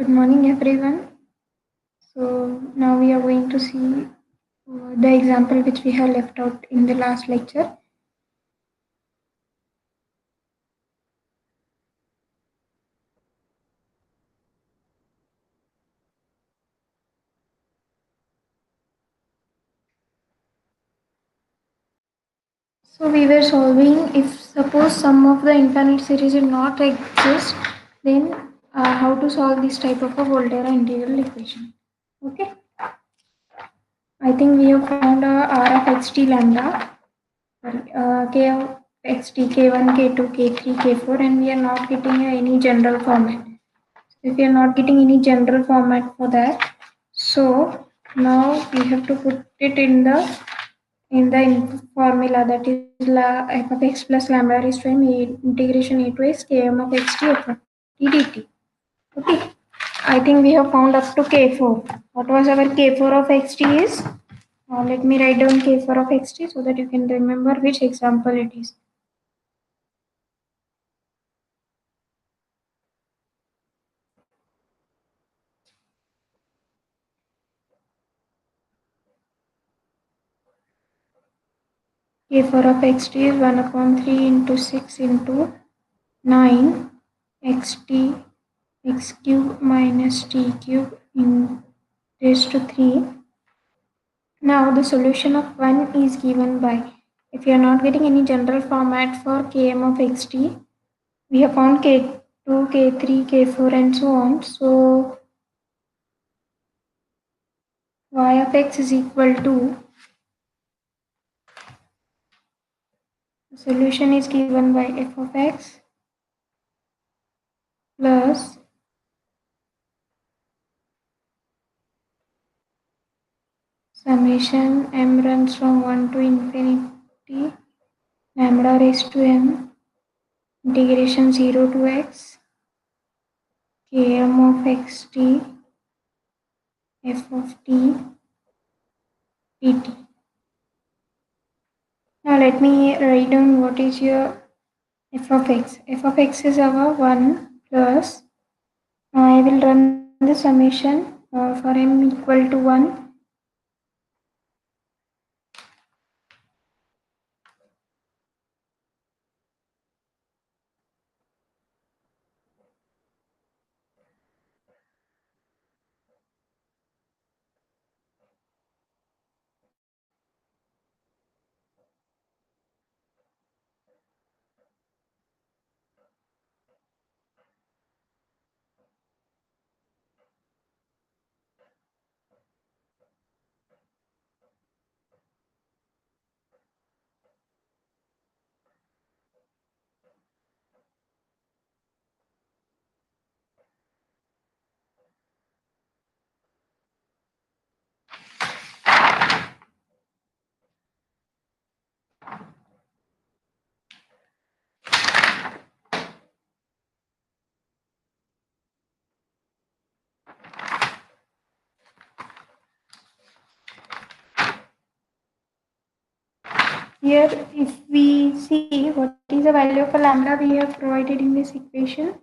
Good morning, everyone. So now we are going to see the example which we have left out in the last lecture. So we were solving if suppose some of the infinite series did not exist, then how to solve this type of a Volterra integral equation. Okay. I think we have found R of xt lambda, k of xt, k1, k2, k3, k4, and we are not getting any general format. If we are not getting any general format for that, so now we have to put it in the formula, that is f of x plus lambda raised to m integration a to x km of xt f of t dt. Okay, I think we have found up to k4. What was our k4 of xt is? Let me write down k4 of xt so that you can remember which example it is. K4 of xt is 1 upon 3 into 6 into 9 xt x cube minus t cube in raised to 3. Now the solution of 1 is given by, if you are not getting any general format for km of xt, we have found k2, k3, k4 and so on. So y of x is equal to, the solution is given by f of x plus summation m runs from 1 to infinity lambda raised to m integration 0 to x km of xt f of t dt. Now let me write down what is your f of x. F of x is our 1 plus, I will run the summation for m equal to 1. Here if we see what is the value of a lambda we have provided in this equation,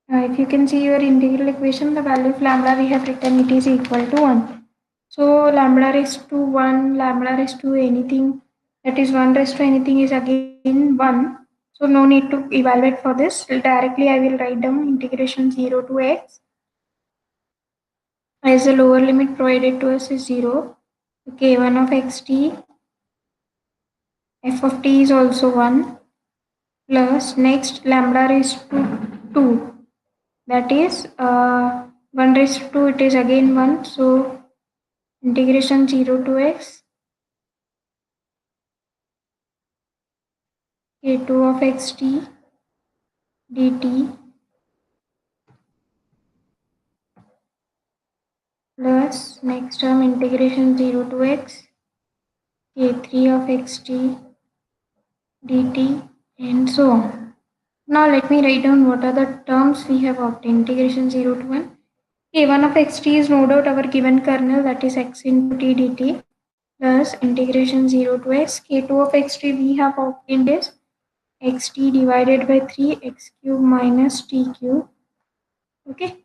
if you can see your integral equation, the value of lambda we have written it is equal to 1. So lambda raised to 1, lambda raised to anything, that is 1 raised to anything is again 1. So no need to evaluate for this. Directly I will write down integration 0 to x, as the lower limit provided to us is 0. So k1 of xt, f of t is also 1, plus next lambda raised to 2, that is 1 raised to 2, it is again 1. So integration 0 to x k2 of xt dt plus next term integration 0 to x k3 of xt dt and so on. Now let me write down what are the terms we have obtained. Integration 0 to 1. k1 of xt is no doubt our given kernel, that is x into t dt, plus integration 0 to x. k2 of xt we have obtained is xt divided by 3 x cube minus t cube. Okay.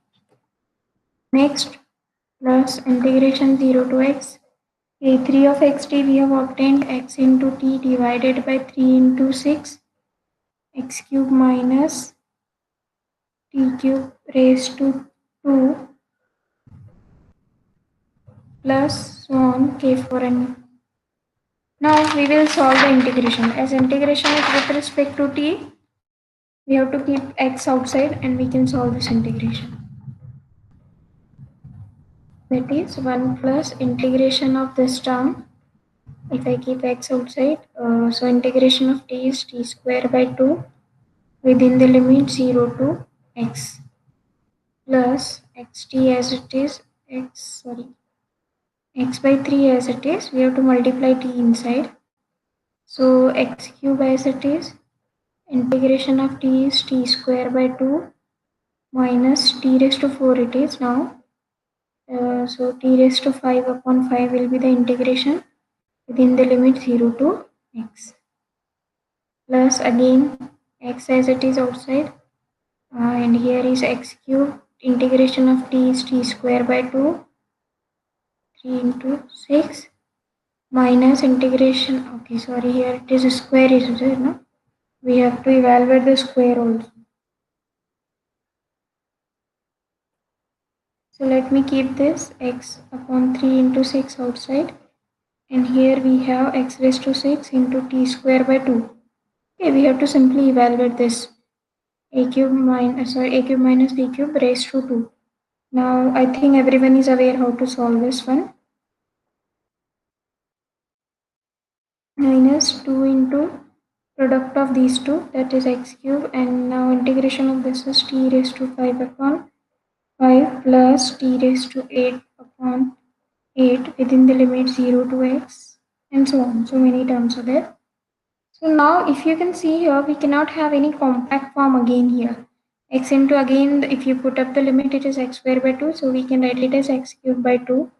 Next, plus integration 0 to x. A3 of xt we have obtained x into t divided by 3 into 6 x cube minus t cube raised to 2 plus so on k for n. Now we will solve the integration. As integration is with respect to t, we have to keep x outside and we can solve this integration. That is 1 plus integration of this term. If I keep x outside, so integration of t is t square by 2 within the limit 0 to x plus xt as it is, x by 3 as it is. We have to multiply t inside. So x cube as it is. Integration of t is t square by 2 minus t raised to 4 it is now. So t raised to 5 upon 5 will be the integration within the limit 0 to x. Plus again x as it is outside. And here is x cube. Integration of t is t square by 2. 3 into 6 minus integration. Okay, sorry, here it is a square is there, no? We have to evaluate the square also. So let me keep this x upon 3 into 6 outside, and here we have x raised to 6 into t square by 2. Okay, we have to simply evaluate this a cube minus b cube raised to 2. Now I think everyone is aware how to solve this one. Minus 2 into product of these two, that is x cube, and now integration of this is t raised to 5 upon 5 plus t raised to 8 upon 8 within the limit 0 to x and so on. So many terms are there. So now if you can see here, we cannot have any compact form again here. X into again, if you put up the limit, it is x square by 2. So we can write it as x cube by 2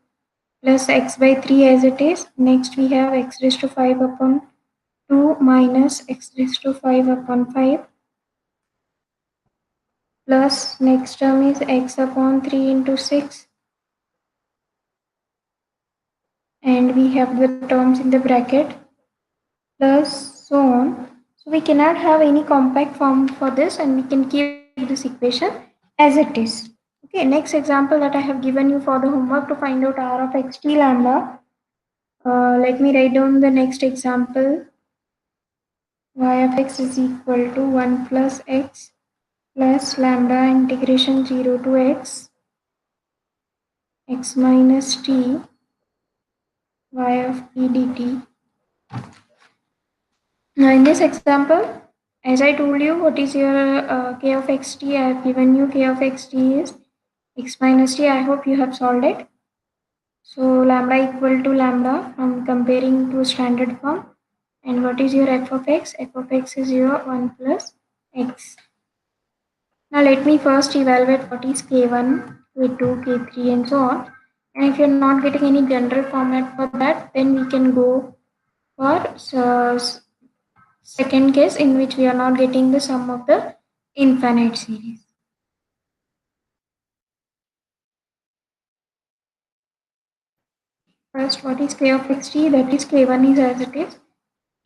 plus x by 3 as it is. Next we have x raised to 5 upon 2 minus x raised to 5 upon 5 plus next term is x upon 3 into 6, and we have the terms in the bracket plus so on. So we cannot have any compact form for this, and we can keep this equation as it is. Okay, next example that I have given you for the homework to find out r of xt lambda. Let me write down the next example. Y of x is equal to 1 plus x plus lambda integration 0 to x minus t y of t dt. Now in this example, as I told you, what is your k of xt? I have given you k of xt is x minus t. I hope you have solved it. So lambda equal to lambda from comparing to standard form. And what is your f of x? F of x is your 1 plus x. Now let me first evaluate what is k1, k2, k3 and so on. And if you're not getting any general format for that, then we can go for second case in which we are not getting the sum of the infinite series. First, what is k of xt? That is k1 is as it is.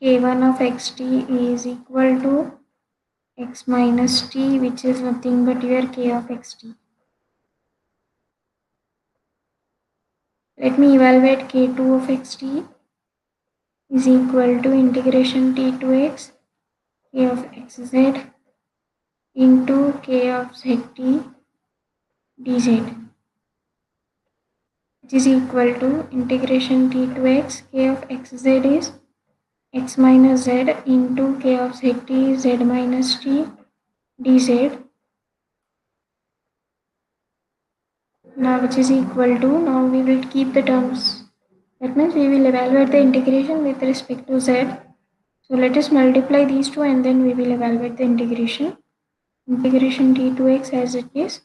K1 of xt is equal to x minus t, which is nothing but your k of xt. Let me evaluate k2 of xt is equal to integration t to x, k of xz into k of zt dz, which is equal to integration t to x, k of xz is x minus z into k of zt z minus t dz, now which is equal to, now we will keep the terms. That means we will evaluate the integration with respect to z. So let us multiply these two and then we will evaluate the integration. Integration t to x as it is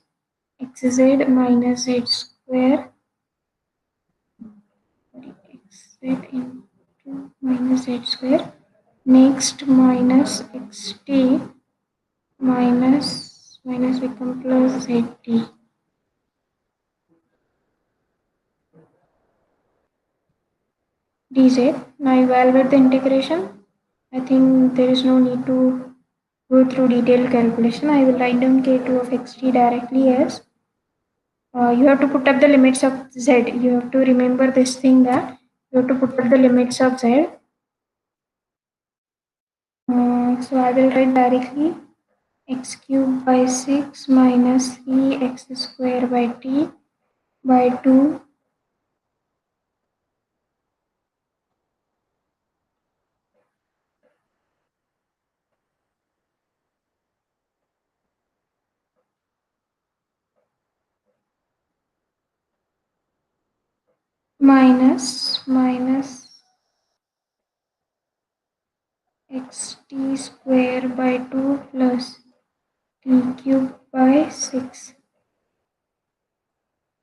xz minus z square, xz into minus z square. Next minus xt minus become plus zt. dz. Now evaluate the integration. I think there is no need to go through detailed calculation. I will write down k2 of xt directly as you have to put up the limits of z. You have to remember this thing that you have to put up the limits of z. So I will write directly x cube by 6 minus 3x square by t by 2 minus xt square by 2 plus t cube by 6.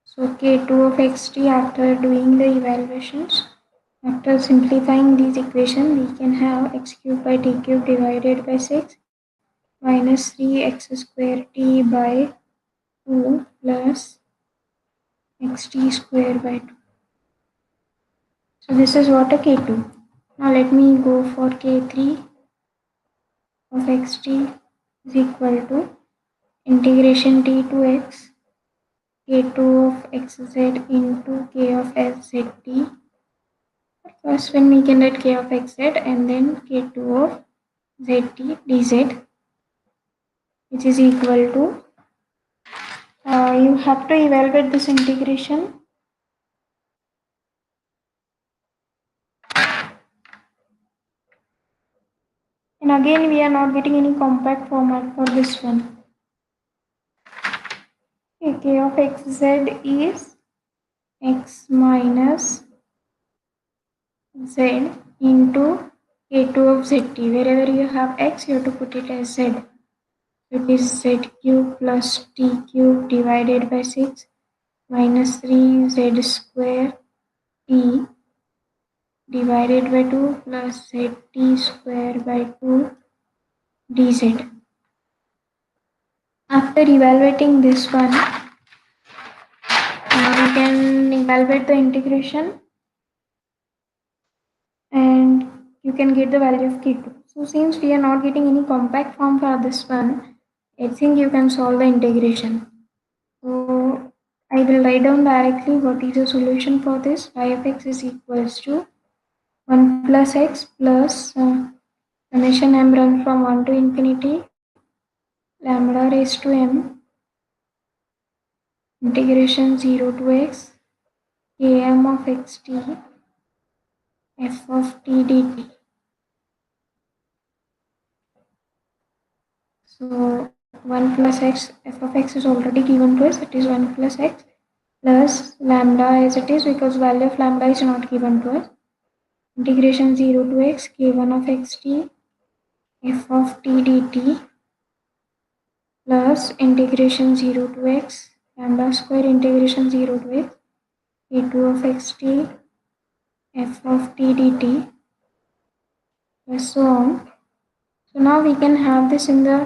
So k2 of xt, after doing the evaluations, after simplifying these equations, we can have x cube by t cube divided by 6 minus 3x square t by 2 plus xt square by 2. So this is what a k2. Now let me go for k3 of xt is equal to integration t to x k2 of xz into k of zt. First when we can write k of xz and then k2 of zt dz, which is equal to you have to evaluate this integration. And again we are not getting any compact format for this one. Okay, k of xz is x minus z into k2 of zt. Wherever you have x, you have to put it as z. So it is z cube plus t cube divided by 6 minus 3z square t divided by 2 plus zt square by 2 dz. After evaluating this one, we can evaluate the integration and you can get the value of k2. So since we are not getting any compact form for this one, I think you can solve the integration. So I will write down directly what is the solution for this. Y of x is equals to 1 plus x plus summation m run from 1 to infinity lambda raised to m integration 0 to x km of xt f of t dt. So 1 plus x, f of x is already given to us, it is 1 plus x plus lambda as it is because value of lambda is not given to us. Integration 0 to x k1 of xt f of t dt plus integration 0 to x lambda square integration 0 to x k2 of xt f of t dt plus so on. So now we can have this in the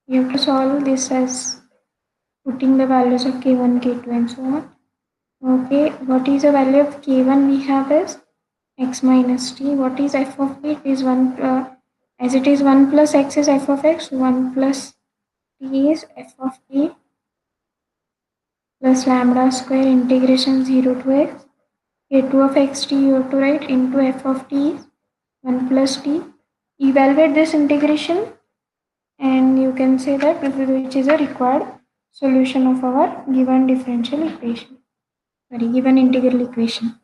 you have to solve this as putting the values of k1, k2 and so on. Okay, what is the value of k1 we have is x minus t. What is f of t? It is 1, as it is 1 plus x is f of x, 1 plus t is f of t plus lambda square integration 0 to x. k2 of xt you have to write into f of t is 1 plus t. Evaluate this integration and you can say that which is a required solution of our given differential equation, sorry, given integral equation.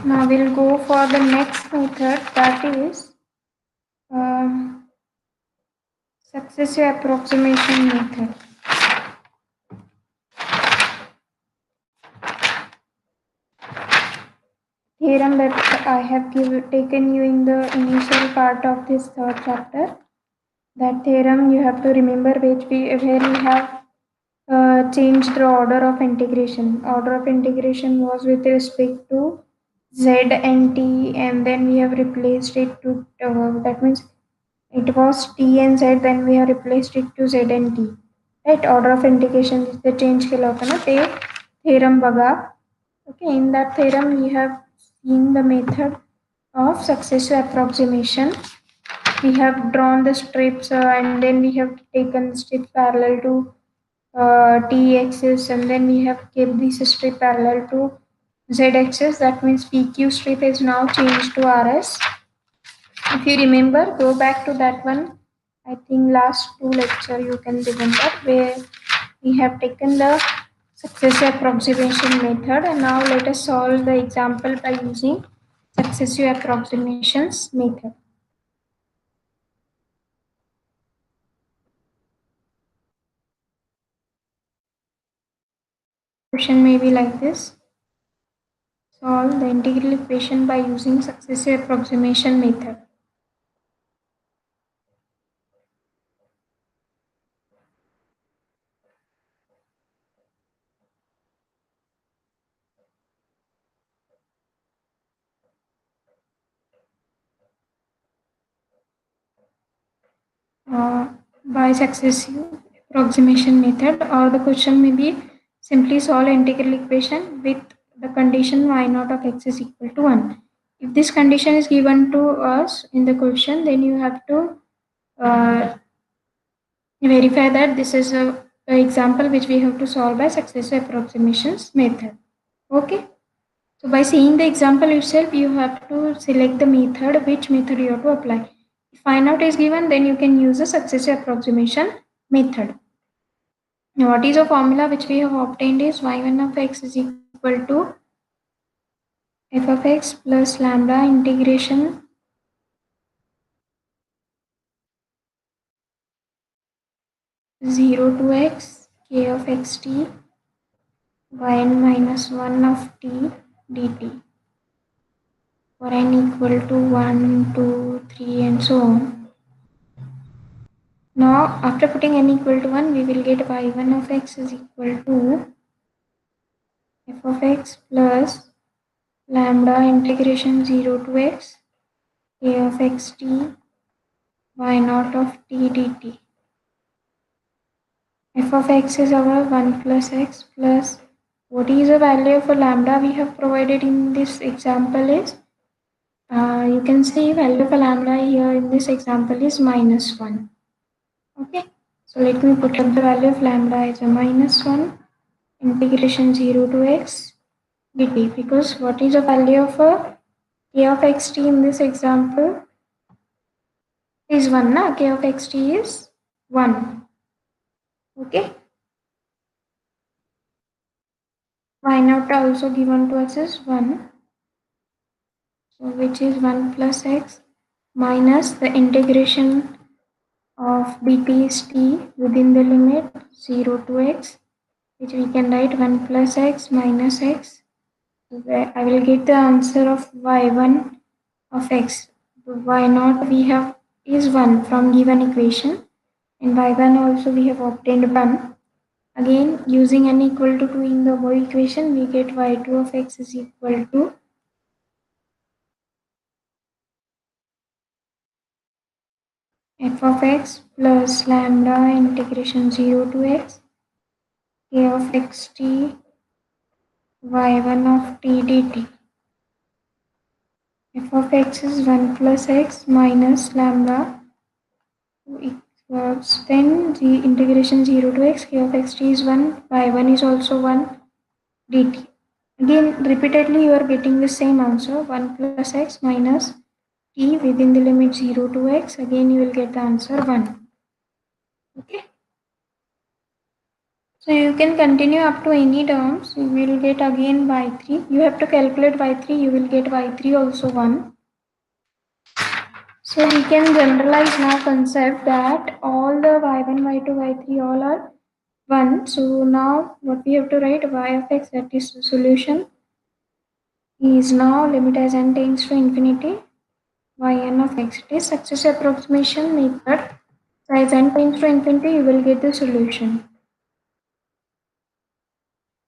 Now we'll go for the next method, that is successive approximation method. theorem that I have taken you in the initial part of this third chapter. That theorem you have to remember where we have changed the order of integration. Order of integration was with respect to z and t, and then we have replaced it to that means it was t and z, then we have replaced it to z and t. Right? Order of integration is the change के होता ना ते theorem बगा. Okay, in that theorem we have seen the method of successive approximation. We have drawn the strips and then we have taken the strip parallel to t axis, and then we have kept this strip parallel to z axis. That means PQ strip is now changed to RS. If you remember, go back to that one. I think last two lecture you can remember where we have taken the successive approximation method, and now let us solve the example by using successive approximations method. Question may be like this. Solve the integral equation by using successive approximation method. By successive approximation method, or the question may be simply solve integral equation with the condition y naught of x is equal to 1. If this condition is given to us in the question, then you have to verify that this is a example which we have to solve by successive approximations method. Okay. So by seeing the example itself, you have to select the method, which method you have to apply. If y naught is given, then you can use the successive approximation method. Now, what is a formula which we have obtained is y1 of x is equal to f of x plus lambda integration 0 to x k of xt yn minus 1 of t dt for n equal to 1, 2, 3 and so on. Now, after putting n equal to 1, we will get y1 of x is equal to f of x plus lambda integration 0 to x k of xt y naught of t dt. F of x is our 1 plus x plus what is the value of a lambda we have provided in this example is you can see value of a lambda here in this example is minus 1. Okay, so let me put up the value of lambda as a minus 1 integration 0 to x dt, because what is the value of a k of xt in this example is 1 na? K of xt is 1. Okay, y naught also given to us is 1, so which is 1 plus x minus the integration of dt is t within the limit 0 to x, which we can write 1 plus x minus x, where I will get the answer of y1 of x. Y naught we have is 1 from given equation, and y1 also we have obtained 1. Again, using n equal to 2 in the above equation, we get y2 of x is equal to f of x plus lambda integration 0 to x k of xt y1 of t dt. F of x is 1 plus x minus lambda equals, then the integration 0 to x k of xt is 1, y1 is also 1 dt. Again, repeatedly you are getting the same answer, 1 plus x minus t within the limit 0 to x. Again, you will get the answer 1. Okay. So you can continue up to any terms. You will get again y3. You have to calculate y3. You will get y3 also 1. So we can generalize now concept that all the y1, y2, y3 all are 1. So now what we have to write, y of x, that is the solution. is now limit as n tends to infinity yn of x. It is successive approximation method. So as n tends to infinity, you will get the solution.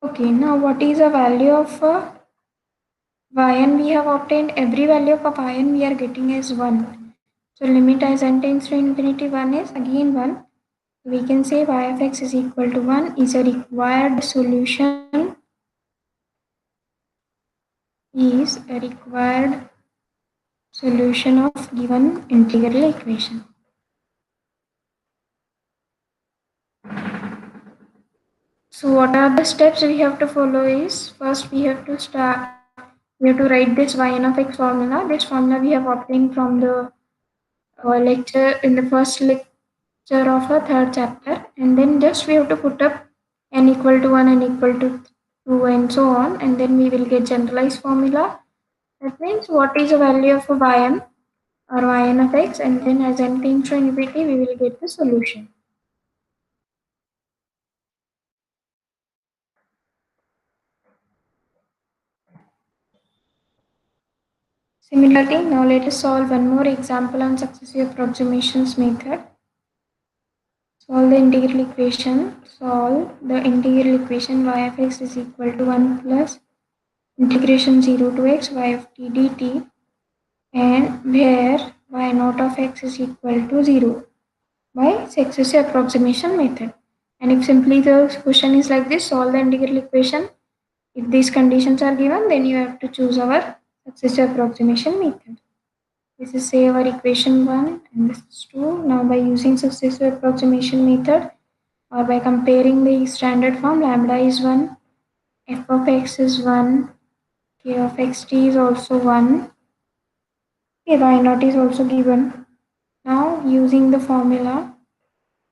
Okay, now what is the value of yn? We have obtained every value of yn we are getting as 1. So limit as n tends to infinity 1 is again 1. We can say y of x is equal to 1 is a required solution of given integral equation. So what are the steps we have to follow is first we have to write this yn of x formula. This formula we have obtained from the lecture in the first lecture of a third chapter, and then just we have to put up n equal to 1 and equal to 2 and so on, and then we will get generalized formula. That means what is the value of a yn or yn of x, and then as n tends to infinity we will get the solution. Similarly, now let us solve one more example on successive approximations method. Solve the integral equation. Solve the integral equation y of x is equal to 1 plus integration 0 to x y of t dt, and where y naught of x is equal to 0 by successive approximation method. And if simply the question is like this, solve the integral equation. If these conditions are given, then you have to choose our successive approximation method. This is say our equation 1 and this is 2. Now by using successive approximation method or by comparing the standard form, lambda is 1, f of x is 1, k of xt is also 1, k y naught is also given. Now using the formula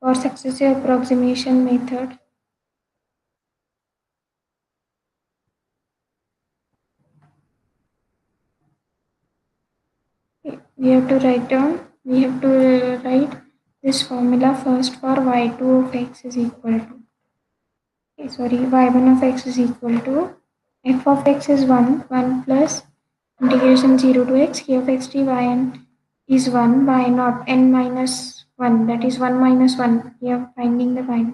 for successive approximation method, we have to write this formula first for y2 of x is equal to y1 of x is equal to f of x is 1 plus integration 0 to x k of xt yn is 1 by naught n minus 1, that is 1 minus 1, we are finding the y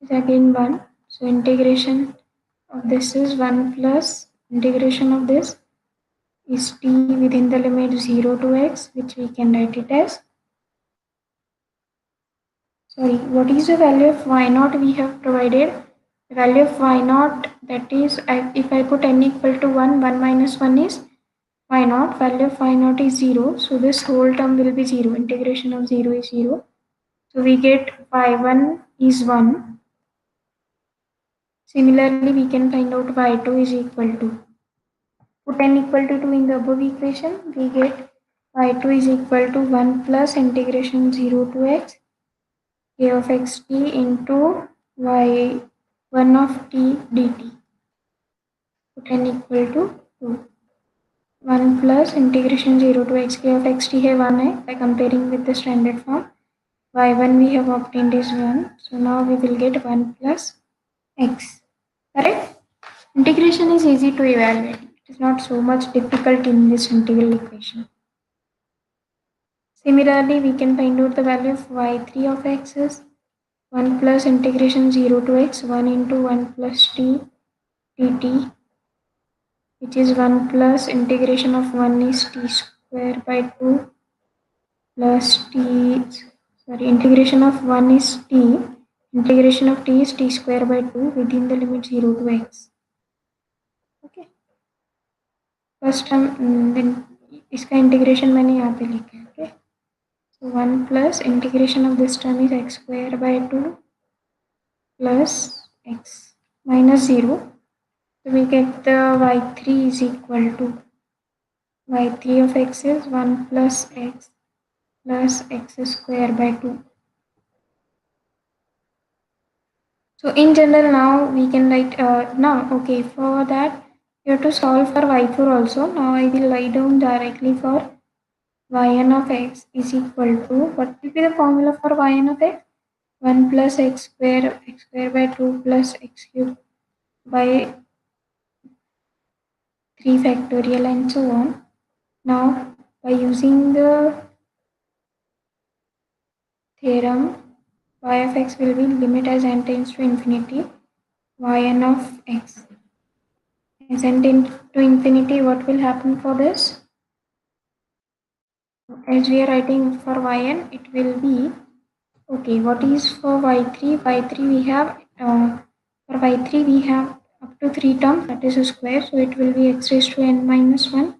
is again 1. So integration of this is 1 plus integration of this is t within the limit 0 to x, which we can write it as, what is the value of y naught we have provided? The value of y naught, that is, if I put n equal to 1, 1 minus 1 is y naught, value of y naught is 0, so this whole term will be 0, integration of 0 is 0. So we get y1 is 1. Similarly, we can find out y2 is equal to, put n equal to 2 in the above equation, we get y2 is equal to 1 plus integration 0 to x k of xt into y1 of t dt. Put n equal to 2. 1 plus integration 0 to x k of xt है 1 है. By comparing with the standard form, y1 we have obtained is 1. So now we will get 1 plus x. Correct? Integration is easy to evaluate. It is not so much difficult in this integral equation. Similarly, we can find out the value of y3 of x is 1 plus integration 0 to x 1 into 1 plus t dt, which is 1 plus integration of 1 is t square by 2 plus integration of 1 is t, integration of t is t square by 2 within the limit 0 to x. Okay, first term then इसका integration मैंने यहाँ पे लिखा है. Okay, so 1 plus integration of this term is x square by 2 plus x minus 0. So we get the y3 is equal to y3 of x is 1 plus x square by 2. So in general now we can write now, okay, for that you have to solve for y4 also. Now I will write down directly for yn of x is equal to, what will be the formula for yn of x? 1 plus x square by 2 plus x cube by 3 factorial and so on. Now by using the theorem, y of x will be limit as n tends to infinity, yn of x. As n tends to infinity, what will happen for this? As we are writing for yn, it will be, okay, what is for y3? y3 we have, for y3 we have up to 3 terms, that is a square, so it will be x raised to n minus 1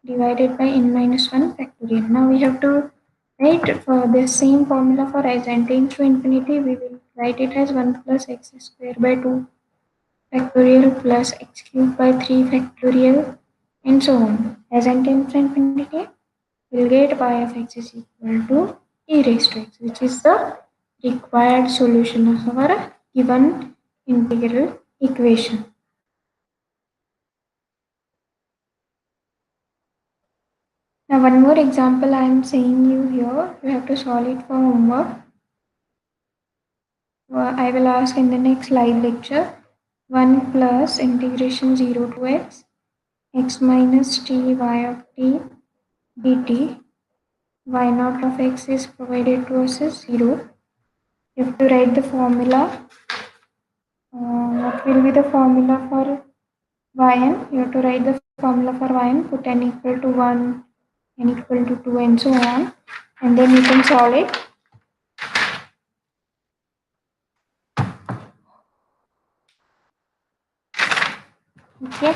divided by n minus 1 factorial. Now we have to write for the same formula for as n tends to infinity, we will write it as 1 plus x square by 2 factorial plus x cube by 3 factorial and so on. As n tends to infinity, we'll get y of x is equal to e raised to x, which is the required solution of our given integral equation. Now one more example I am saying you here, you have to solve it for homework. I will ask in the next live lecture. 1 plus integration 0 to x minus t y of t dt, y naught of x is provided to us as 0. You have to write the formula. What will be the formula for yn? You have to write the formula for yn, put n equal to 1, n equal to 2 and so on, and then you can solve it. Okay.